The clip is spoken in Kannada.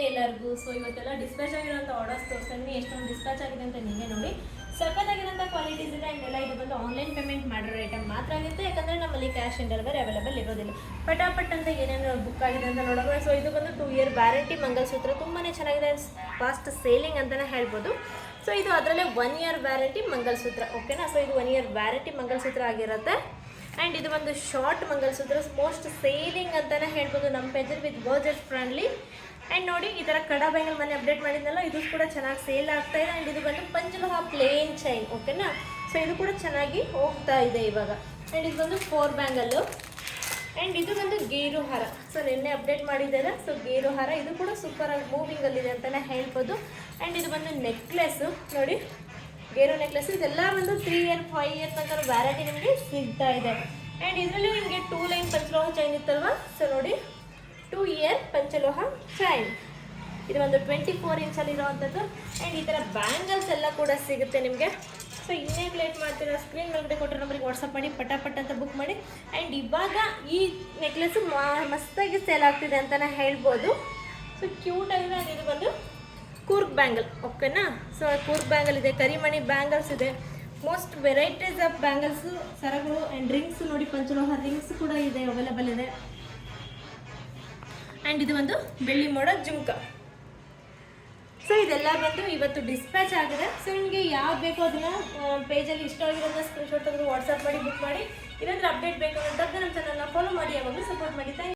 ಎಲ್ಲರಿಗೂ. ಸೊ ಇವತ್ತೆಲ್ಲ ಡಿಸ್ಪ್ಯಾಚ್ ಆಗಿರೋಂಥ ಆರ್ಡರ್ಸ್ ತೋರಿಸ್ತೀನಿ, ಎಷ್ಟೊಂದು ಡಿಸ್ಪ್ಯಾಚ್ ಆಗಿದೆ ಅಂತ ನೀವೇ ನೋಡಿ. ಸಖತ್ತಾಗಿರೋಂಥ ಕ್ವಾಲಿಟೀಸ್ ಇದೆ ಆ್ಯಂಡ್ ಎಲ್ಲ ಇದು ಬಂದು ಆನ್ಲೈನ್ ಪೇಮೆಂಟ್ ಮಾಡಿರೋ ಐಟಮ್ ಮಾತ್ರ ಆಗುತ್ತೆ, ಯಾಕಂದರೆ ನಮ್ಮಲ್ಲಿ ಕ್ಯಾಶ್ ಆನ್ ಡೆಲಿವರಿ ಅವೈಲೇಬಲ್ ಇರೋದಿಲ್ಲ. ಪಟಾಪಟ್ ಅಂತ ಏನೇನು ಬುಕ್ ಆಗಿದೆ ಅಂತ ನೋಡೋಣ. ಸೊ ಇದು ಬಂದು 2 ಇಯರ್ ವ್ಯಾರಂಟಿ ಮಂಗಲಸೂತ್ರ, ತುಂಬಾ ಚೆನ್ನಾಗಿದೆ, ಫಾಸ್ಟ್ ಸೇಲಿಂಗ್ ಅಂತಲೇ ಹೇಳ್ಬೋದು. ಸೊ ಇದು ಅದರಲ್ಲೇ 1 ಇಯರ್ ವ್ಯಾರಂಟಿ ಮಂಗಲಸೂತ್ರ, ಓಕೆನಾ. ಸೊ ಇದು 1 ಇಯರ್ ವ್ಯಾರಂಟಿ ಮಂಗಲಸೂತ್ರ ಆಗಿರುತ್ತೆ. ಆ್ಯಂಡ್ ಇದು ಒಂದು ಶಾರ್ಟ್ ಮಂಗಲಸೂತ್ರ, ಮೋಸ್ಟ್ ಸೇಲಿಂಗ್ ಅಂತಲೇ ಹೇಳ್ಬೋದು ನಮ್ಮ ಪೇಜಲ್ಲಿ, ವಿತ್ ಬಜೆಟ್ ಫ್ರೆಂಡ್ಲಿ. ಆ್ಯಂಡ್ ನೋಡಿ ಈ ಥರ ಕಡ ಬ್ಯಾಂಗಲ್ ಮನೆ ಅಪ್ಡೇಟ್ ಮಾಡಿದ್ನಲ್ಲ, ಇದು ಕೂಡ ಚೆನ್ನಾಗಿ ಸೇಲ್ ಆಗ್ತಾ ಇದೆ. ಆ್ಯಂಡ್ ಇದು ಬಂದು ಪಂಚಲೋಹ ಪ್ಲೇನ್ ಚೈನ್, ಓಕೆನಾ. ಸೊ ಇದು ಕೂಡ ಚೆನ್ನಾಗಿ ಹೋಗ್ತಾ ಇದೆ ಇವಾಗ. ಆ್ಯಂಡ್ ಇದು ಬಂದು 4 ಬ್ಯಾಂಗಲ್ಲು. ಆ್ಯಂಡ್ ಇದು ಬಂದು ಗೇರು ಹಾರ, ಸೊ ನಿನ್ನೆ ಅಪ್ಡೇಟ್ ಮಾಡಿದ್ದಾರೆ. ಸೊ ಗೇರು ಹಾರ ಇದು ಕೂಡ ಸೂಪರಾಗಿ ಮೂವಿಂಗಲ್ಲಿದೆ ಅಂತಲೇ ಹೇಳ್ಬೋದು. ಆ್ಯಂಡ್ ಇದು ಬಂದು ನೆಕ್ಲೆಸ್ಸು ನೋಡಿ, ಗೇರು ನೆಕ್ಲೆಸ್, ಇದೆಲ್ಲ ಒಂದು 3 ಇಯರ್ 5 ಇಯರ್ ತನಕ ವ್ಯಾರಂಟಿ ನಿಮಗೆ ಸಿಗ್ತಾ ಇದೆ. ಆ್ಯಂಡ್ ಇದರಲ್ಲಿ ನಿಮಗೆ 2 ಲೈನ್ ಪಂಚಲೋಹ ಚೈನ್ ಇತ್ತಲ್ವ, ಸೊ ನೋಡಿ 2 ಇಯರ್ ಪಂಚಲೋಹ ಚೈನ್, ಇದು ಒಂದು 24 ಇಂಚಲ್ಲಿರೋವಂಥದ್ದು. ಆ್ಯಂಡ್ ಈ ಥರ ಬ್ಯಾಂಗಲ್ಸ್ ಎಲ್ಲ ಕೂಡ ಸಿಗುತ್ತೆ ನಿಮಗೆ. ಸೊ ಇನ್ನೇನು ಲೇಟ್ ಮಾಡ್ತೀರಾ, ಸ್ಕ್ರೀನ್ ಮೇಲ್ಗಡೆ ಕೊಟ್ಟರೆ ನಂಬರಿಗೆ ವಾಟ್ಸಪ್ ಮಾಡಿ ಪಟಾಪಟ್ ಅಂತ ಬುಕ್ ಮಾಡಿ. ಆ್ಯಂಡ್ ಇವಾಗ ಈ ನೆಕ್ಲೆಸ್ ಮಸ್ತಾಗಿ ಸೇಲ್ ಆಗ್ತಿದೆ ಅಂತಲೇ ಹೇಳ್ಬೋದು. ಸೊ ಕ್ಯೂಟ್ ಆಗಿದೆ. ಆ್ಯಂಡ್ ಇದು ಬಂದು ಕೂರ್ಗ್ ಬ್ಯಾಂಗಲ್, ಓಕೆನಾ. ಸೊ ಕೂರ್ಗ್ ಬ್ಯಾಂಗಲ್ ಇದೆ, ಕರಿಮಣಿ ಬ್ಯಾಂಗಲ್ಸ್ ಇದೆ, ಮೋಸ್ಟ್ ವೆರೈಟೀಸ್ ಆಫ್ ಬ್ಯಾಂಗಲ್ಸು, ಸರಗಳು ಆ್ಯಂಡ್ ರಿಂಗ್ಸ್ ನೋಡಿ, ಪಂಚಲೋಹ ರಿಂಗ್ಸ್ ಕೂಡ ಇದೆ, ಅವೈಲೇಬಲ್ ಇದೆ. ಆ್ಯಂಡ್ ಇದು ಒಂದು ಬೆಳ್ಳಿ ಮೋಡ ಜುಮ್ಕ. ಸೊ ಇದೆಲ್ಲ ಬಂದು ಇವತ್ತು ಡಿಸ್ಪ್ಯಾಚ್ ಆಗಿದೆ. ಸೊ ನಿಮಗೆ ಯಾವ್ದು ಬೇಕೋ ಅದನ್ನು ಪೇಜಲ್ಲಿ ಇಷ್ಟ ಆಗಿರೋದನ್ನ ಸ್ಕ್ರೀನ್ಶಾಟ್ ತೆಗೆದು ವಾಟ್ಸಪ್ ಮಾಡಿ ಬುಕ್ ಮಾಡಿ. ಇಲ್ಲಾಂದ್ರೆ ಅಪ್ಡೇಟ್ ಬೇಕು ಅಂತ ನಮ್ಮ ಚಾನಲ್ನ ಫಾಲೋ ಮಾಡಿ, ಯಾವಾಗಲೂ ಸಪೋರ್ಟ್ ಮಾಡಿ. Thank you.